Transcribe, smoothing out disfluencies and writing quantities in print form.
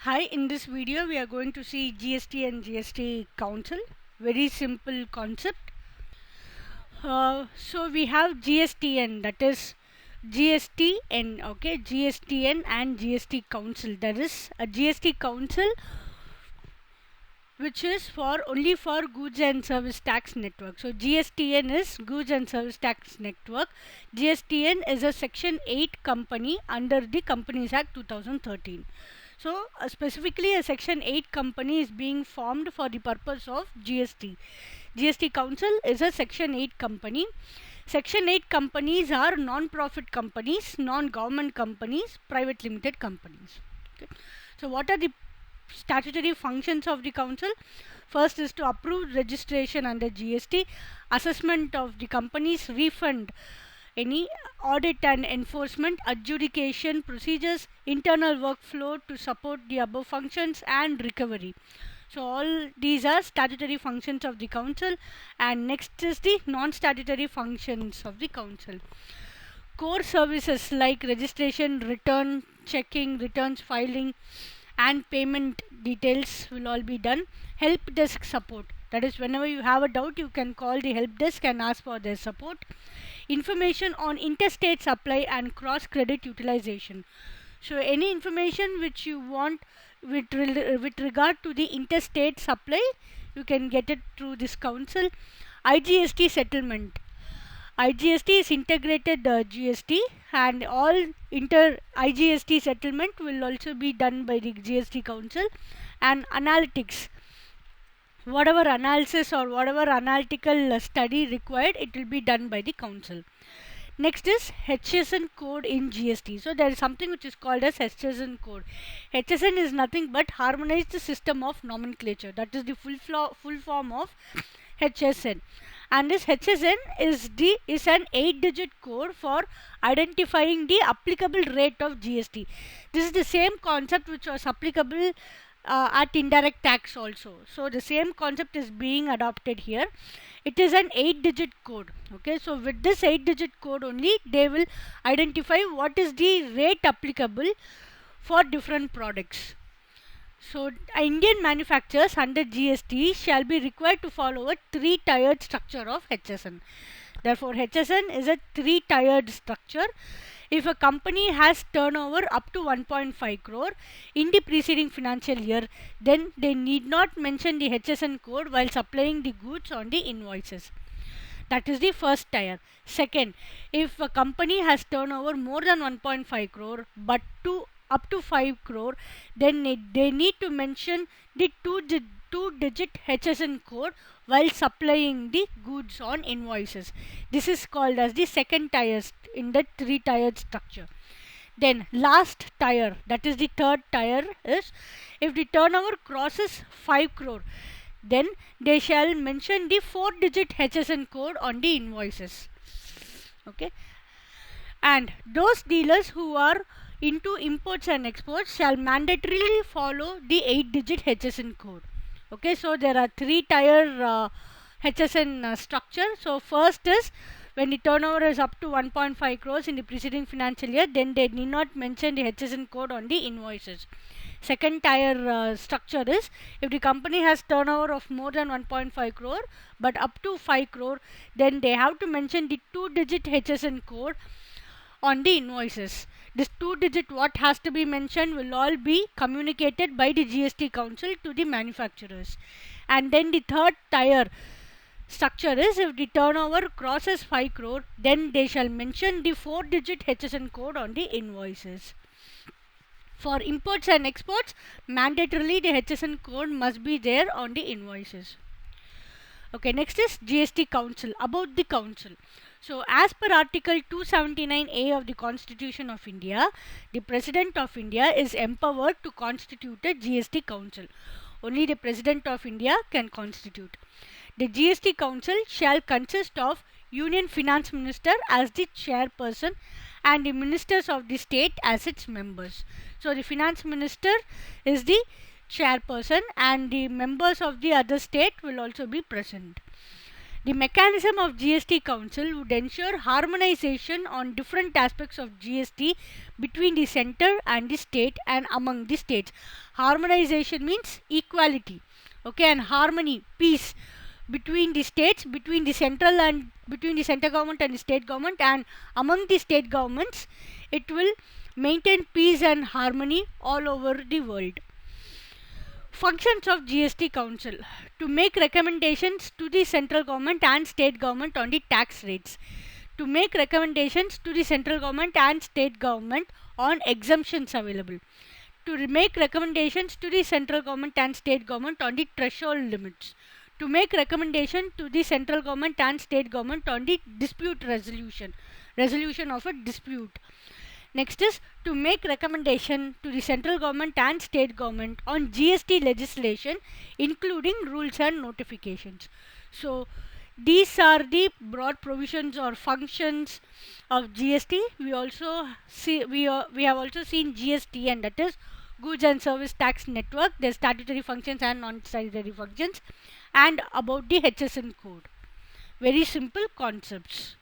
Hi, in this video we are going to see GST and GST Council. Very simple concept. So we have GSTN, that is GSTN, okay, GSTN and GST Council. There is a GST Council which is for only for goods and service tax network. So GSTN is goods and service tax network. GSTN is a section 8 company under the Companies Act 2013. So specifically a section 8 company is being formed for the purpose of GST. GST Council is a section 8 company. Section 8 companies are non-profit companies, non-government companies, private limited companies. Okay. So what are the statutory functions of the council? First is to approve registration under GST, assessment of the companies, refund any audit and enforcement, adjudication procedures, internal workflow to support the above functions, and recovery. So all these are statutory functions of the council. And next is the non-statutory functions of the council. Core services like registration, return checking, returns filing, and payment details will all be done. Help desk support, that is whenever you have a doubt you can call the help desk and ask for their support. Information on interstate supply and cross credit utilization. So any information which you want with regard to the interstate supply, you can get it through this council. IGST settlement. IGST is integrated GST, and all IGST settlement will also be done by the GST Council. And analytics, whatever analysis or whatever analytical study required, it will be done by the council. Next is HSN code in GST. So there is something which is called as HSN code. HSN is nothing but harmonized system of nomenclature. That is the full form of HSN. And this HSN is an 8-digit code for identifying the applicable rate of GST. This is the same concept which was applicable at indirect tax also. So the same concept is being adopted here. It is an 8-digit code. Okay, so with this 8-digit code only they will identify what is the rate applicable for different products. So Indian manufacturers under GST shall be required to follow a 3-tiered structure of HSN. Therefore HSN is a 3-tiered structure. If a company has turnover up to 1.5 crore in the preceding financial year, then they need not mention the HSN code while supplying the goods on the invoices. That is the first tier. Second, if a company has turnover more than 1.5 crore but up to 5 crore, then they need to mention the two-digit HSN code while supplying the goods on invoices. This is called as the second tier in the 3-tiered structure. Then last tier, that is the third tier, is if the turnover crosses 5 crore, then they shall mention the 4-digit HSN code on the invoices. Okay, and those dealers who are into imports and exports shall mandatorily follow the 8-digit HSN code. Okay, so there are 3-tier HSN structure. So first is when the turnover is up to 1.5 crores in the preceding financial year, then they need not mention the HSN code on the invoices. Second tier structure is if the company has turnover of more than 1.5 crore but up to 5 crore, then they have to mention the 2-digit HSN code on the invoices. This 2-digit what has to be mentioned will all be communicated by the GST Council to the manufacturers. And then the third tier structure is if the turnover crosses 5 crore, then they shall mention the 4-digit HSN code on the invoices. For imports and exports, mandatorily the HSN code must be there on the invoices. Okay, next is GST Council. About the council. So as per Article 279A of the Constitution of India, the President of India is empowered to constitute a GST Council. Only the President of India can constitute. The GST Council shall consist of Union Finance Minister as the chairperson and the ministers of the state as its members. So the Finance Minister is the chairperson and the members of the other state will also be present. The mechanism of GST Council would ensure harmonization on different aspects of GST between the center and the state and among the states. Harmonization means equality, okay, and harmony, peace between the states, between the central government and the state government, and among the state governments. It will maintain peace and harmony all over the world. Functions of GST Council: to make recommendations to the central government and state government on the tax rates, to make recommendations to the central government and state government on exemptions available, to make recommendations to the central government and state government on the threshold limits, to make recommendation to the central government and state government on the dispute resolution of a dispute. Next is to make recommendation to the central government and state government on GST legislation, including rules and notifications. So these are the broad provisions or functions of GST. We have also seen GSTN, that is Goods and Service Tax Network, their statutory functions and non-statutory functions, and about the HSN code. Very simple concepts.